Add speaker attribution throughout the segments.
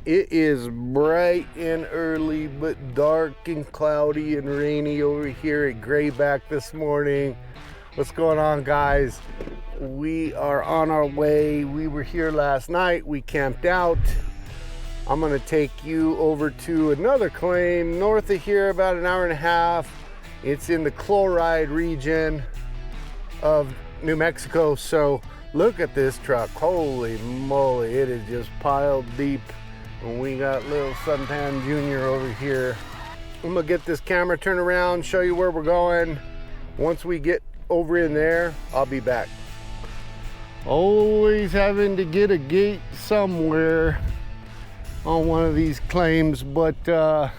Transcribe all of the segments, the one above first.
Speaker 1: It is bright and early, but dark and cloudy and rainy over here at Greyback this morning. What's going on, guys? We are on our way. We were here last night. We camped out. I'm gonna take you over to another claim north of here, about an hour and a half. It's in the Cloride region of New Mexico. So look at this truck. Holy moly, it is just piled deep. And we got little Suntan Jr. over here. I'm gonna get this camera turned around, show you where we're going. Once we get over in there, I'll be back. Always having to get a gate somewhere on one of these claims, but I'm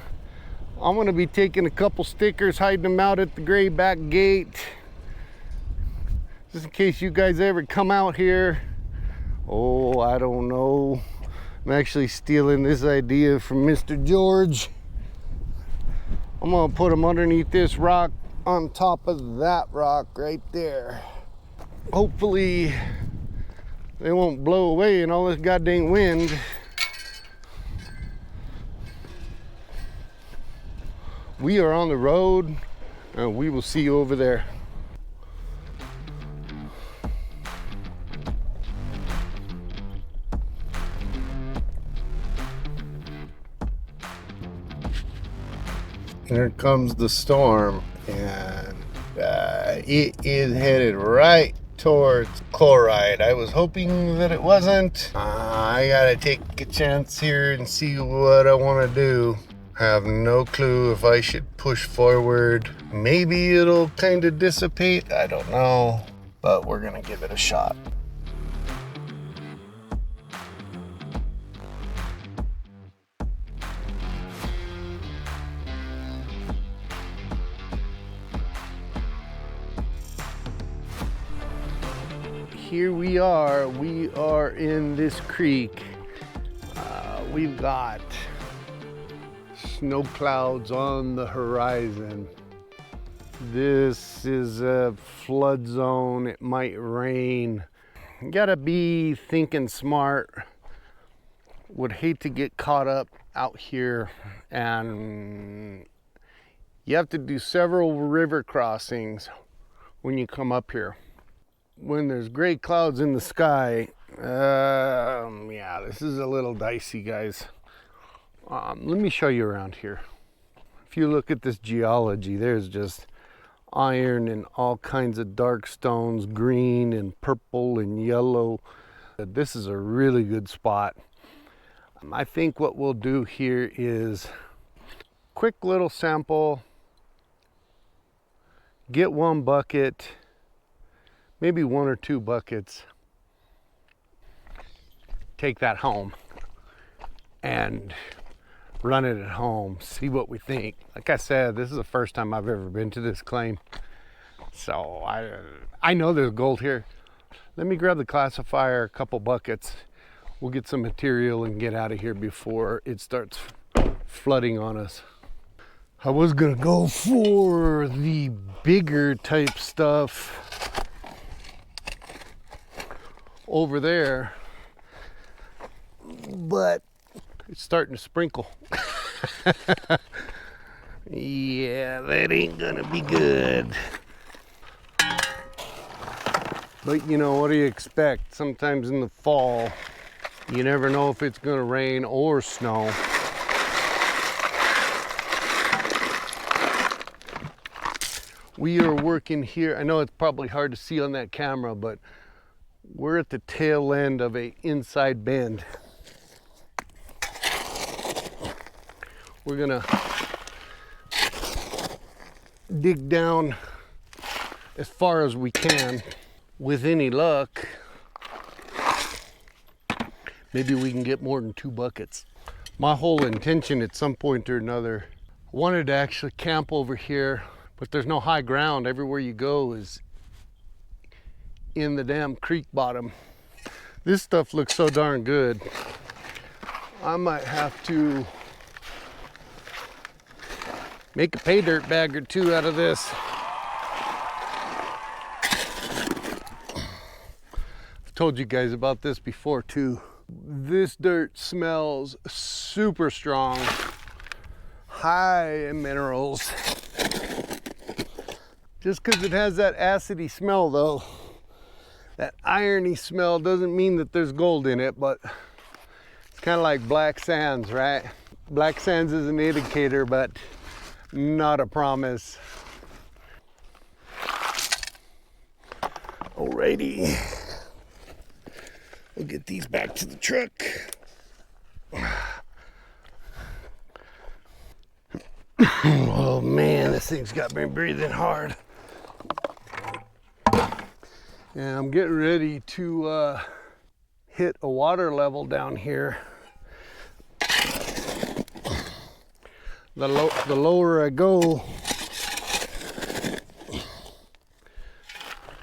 Speaker 1: gonna be taking a couple stickers, hiding them out at the Greyback gate, just in case you guys ever come out here. Oh, I don't know. I'm actually stealing this idea from Mr. George. I'm gonna put them underneath this rock on top of that rock right there. Hopefully they won't blow away in all this goddamn wind. We are on the road and we will see you over there. Here comes the storm, and it is headed right towards Chloride. I was hoping that it wasn't. I gotta take a chance here and see what I want to do. Have no clue if I should push forward. Maybe it'll kind of dissipate, I don't know, but we're gonna give it a shot. Here we are in this creek. We've got snow clouds on the horizon. This is a flood zone. It might rain. You gotta be thinking smart. Would hate to get caught up out here, and you have to do several river crossings when you come up here. When there's gray clouds in the sky, yeah, this is a little dicey, guys. Let me show you around here. If you look at this geology, there's just iron and all kinds of dark stones, green and purple and yellow. This is a really good spot. I think what we'll do here is quick little sample, get one bucket, maybe one or two buckets, take that home and run it at home, see what we think. Like I said, this is the first time I've ever been to this claim, so I know there's gold here. Let me grab the classifier, a couple buckets. We'll get some material and get out of here before it starts flooding on us. I was gonna go for the bigger type stuff over there, but it's starting to sprinkle. Yeah, that ain't gonna be good. But you know, what do you expect? Sometimes in the fall, you never know if it's gonna rain or snow. We are working here. I know it's probably hard to see on that camera, but we're at the tail end of an inside bend. We're gonna dig down as far as we can. With any luck, maybe we can get more than 2 buckets. My whole intention at some point or another, I wanted to actually camp over here, but there's no high ground. Everywhere you go is in the damn creek bottom. This stuff looks so darn good. I might have to make a pay dirt bag or two out of this. I've told you guys about this before too. This dirt smells super strong, high in minerals. Just because it has that acidy smell though, that irony smell, doesn't mean that there's gold in it, but it's kind of like black sands, right? Black sands is an indicator, but not a promise. Alrighty, we'll get these back to the truck. Oh man, this thing's got me breathing hard. And I'm getting ready to hit a water level down here. The lower I go,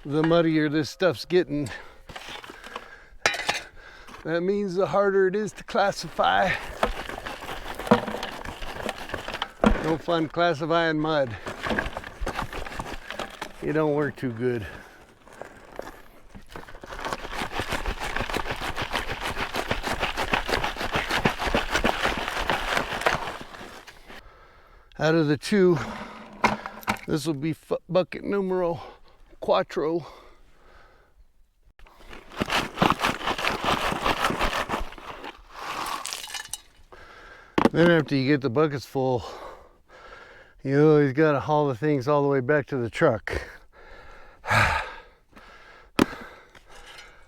Speaker 1: the muddier this stuff's getting. That means the harder it is to classify. No fun classifying mud. It don't work too good. Out of the two, this will be bucket numero cuatro. Then after you get the buckets full, you always got to haul the things all the way back to the truck.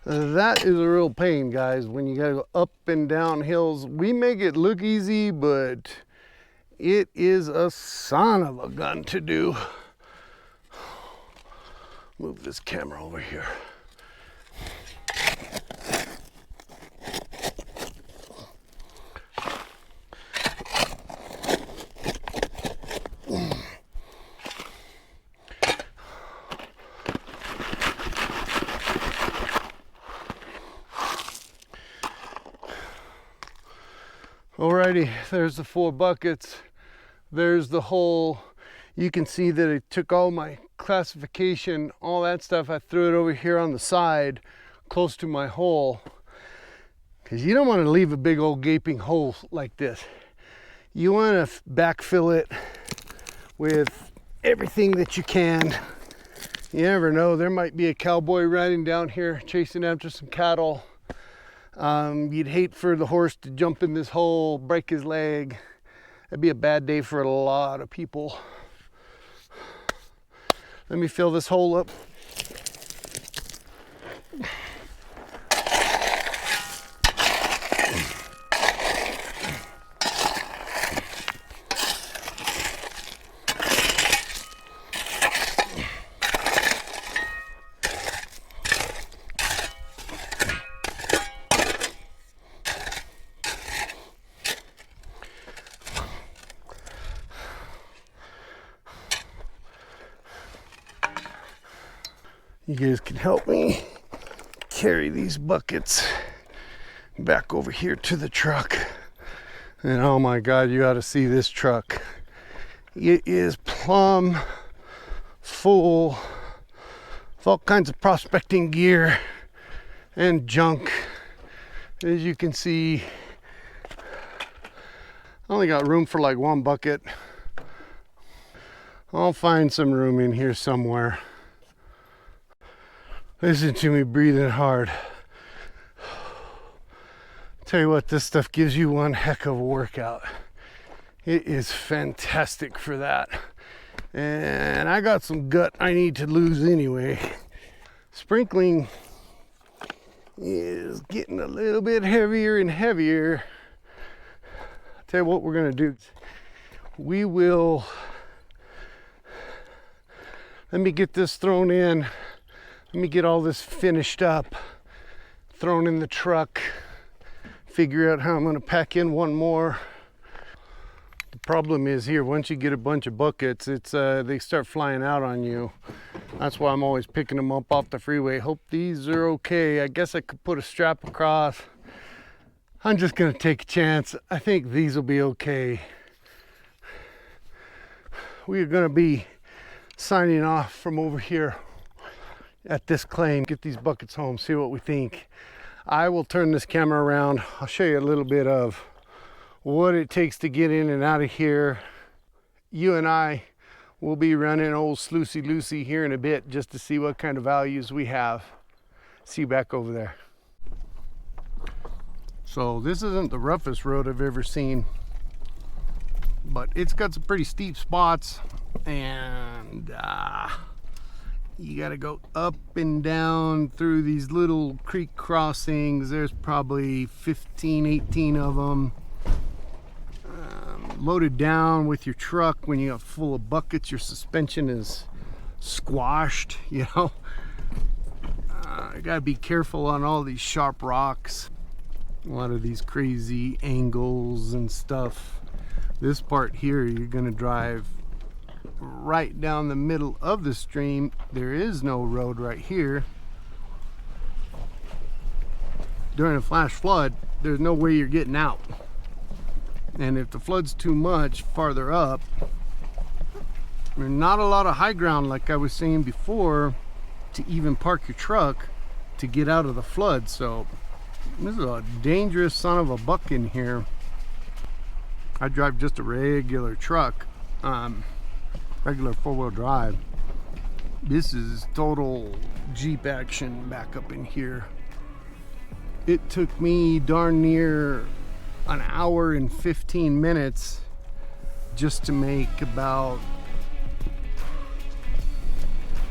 Speaker 1: That is a real pain, guys, when you got to go up and down hills. We make it look easy, but it is a son of a gun to do. Move this camera over here. Alrighty, there's the 4 buckets. There's the hole. You can see that it took all my classification, all that stuff. I threw it over here on the side, close to my hole. Because you don't want to leave a big old gaping hole like this. You want to backfill it with everything that you can. You never know, there might be a cowboy riding down here chasing after some cattle. You'd hate for the horse to jump in this hole, break his leg. That'd be a bad day for a lot of people. Let me fill this hole up. You guys can help me carry these buckets back over here to the truck. And oh my God, you ought to see this truck. It is plumb full of all kinds of prospecting gear and junk. As you can see, I only got room for like 1 bucket. I'll find some room in here somewhere. Listen to me breathing hard. Tell you what, this stuff gives you one heck of a workout. It is fantastic for that. And I got some gut I need to lose anyway. Sprinkling is getting a little bit heavier and heavier. I'll tell you what we're gonna do. We will, let me get this thrown in. Let me get all this finished up, thrown in the truck, figure out how I'm gonna pack in one more. The problem is here, once you get a bunch of buckets, it's they start flying out on you. That's why I'm always picking them up off the freeway. Hope these are okay. I guess I could put a strap across. I'm just gonna take a chance. I think these will be okay. We are gonna be signing off from over here at this claim. Get these buckets home, see what we think. I will turn this camera around. I'll show you a little bit of what it takes to get in and out of here. You and I will be running old Sluicy Lucy here in a bit just to see what kind of values we have. See you back over there. So this isn't the roughest road I've ever seen, but it's got some pretty steep spots, and you got to go up and down through these little creek crossings. There's probably 15, 18 of them. Loaded down with your truck. When you got full of buckets, your suspension is squashed, you know. You got to be careful on all these sharp rocks. A lot of these crazy angles and stuff. This part here, you're going to drive right down the middle of the stream. There is no road right here. During a flash flood, there's no way you're getting out. And if the flood's too much farther up, there's not a lot of high ground, like I was saying before, to even park your truck to get out of the flood. So this is a dangerous son of a buck in here. I drive just a regular truck, regular four-wheel drive. This is total Jeep action back up in here. It took me darn near an hour and 15 minutes just to make about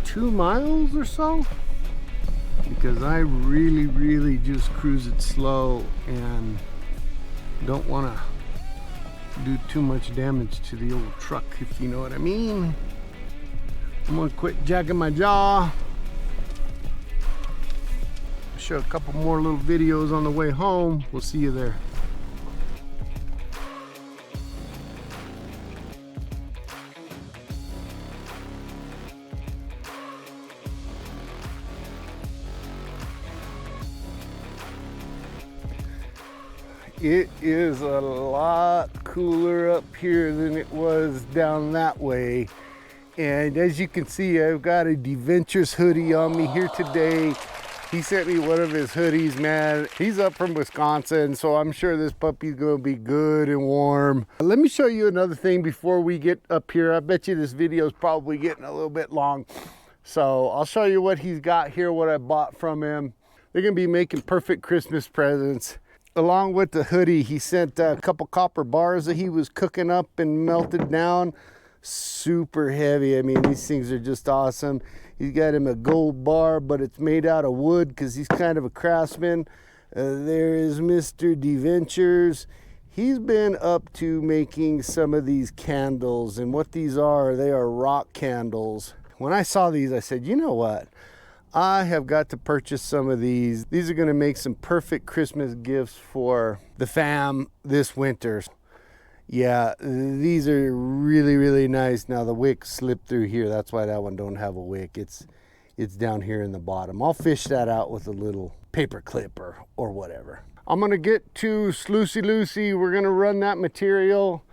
Speaker 1: 2 miles or so, because I really just cruise it slow and don't want to do too much damage to the old truck, if you know what I mean. I'm gonna quit jacking my jaw. Show a couple more little videos on the way home. We'll see you there. It is a lot cooler up here than it was down that way. And as you can see, I've got a dventures hoodie on me here today. He sent me one of his hoodies, man. He's up from Wisconsin, so I'm sure this puppy's gonna be good and warm. Let me show you another thing before we get up here. I bet you this video is probably getting a little bit long. So I'll show you what he's got here, what I bought from him. They're gonna be making perfect Christmas presents. Along with the hoodie, he sent a couple copper bars that he was cooking up and melted down. Super heavy. I mean, these things are just awesome. He's got him a gold bar, but it's made out of wood because he's kind of a craftsman. There is Mr. dventures. He's been up to making some of these candles, and what these are, they are rock candles. When I saw these, I said, you know what? I have got to purchase some of these. These are going to make some perfect Christmas gifts for the fam this winter. Yeah, these are really nice. Now the wick slipped through here. That's why that one don't have a wick. It's down here in the bottom. I'll fish that out with a little paper clip or whatever. I'm going to get to Sluicy Lucy. We're going to run that material,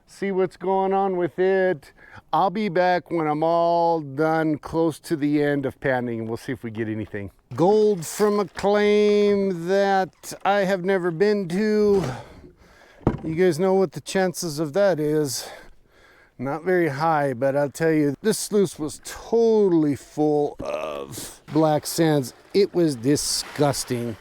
Speaker 1: see what's going on with it. I'll be back when I'm all done, close to the end of panning. We'll see if we get anything. Gold from a claim that I have never been to. You guys know what the chances of that is. Not very high, but I'll tell you, this sluice was totally full of black sands. It was disgusting.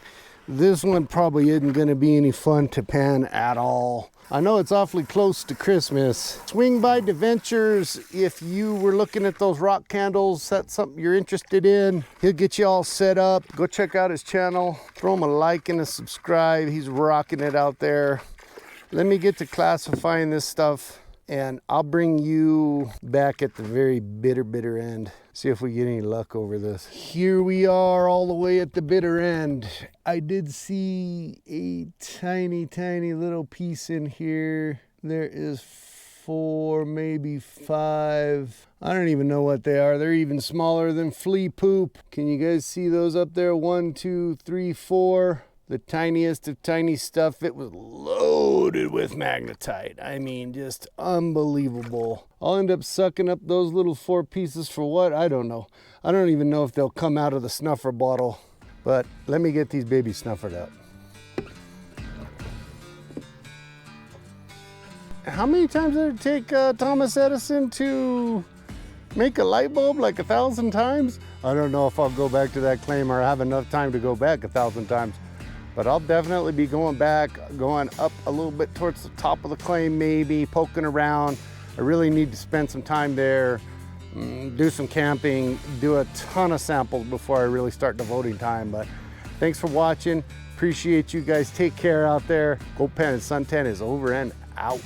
Speaker 1: This one probably isn't going to be any fun to pan at all. I know it's awfully close to Christmas. Swing by dventures if you were looking at those rock candles. That's something you're interested in. He'll get you all set up. Go check out his channel. Throw him a like and a subscribe. He's rocking it out there. Let me get to classifying this stuff, and I'll bring you back at the very bitter end. See if we get any luck over this. Here we are all the way at the bitter end. I did see a tiny little piece in here. There is 4, maybe 5. I don't even know what they are. They're even smaller than flea poop. Can you guys see those up there? 1, 2, 3, 4. The tiniest of tiny stuff. It was loaded with magnetite. I mean, just unbelievable. I'll end up sucking up those little 4 pieces for what? I don't know. I don't even know if they'll come out of the snuffer bottle. But let me get these babies snuffered up. How many times did it take Thomas Edison to make a light bulb? Like 1,000 times? I don't know if I'll go back to that claim or have enough time to go back 1,000 times. But I'll definitely be going back, going up a little bit towards the top of the claim, maybe poking around. I really need to spend some time there, do some camping, do a ton of samples before I really start devoting time. But thanks for watching. Appreciate you guys. Take care out there. Goldpan Suntan is over and out.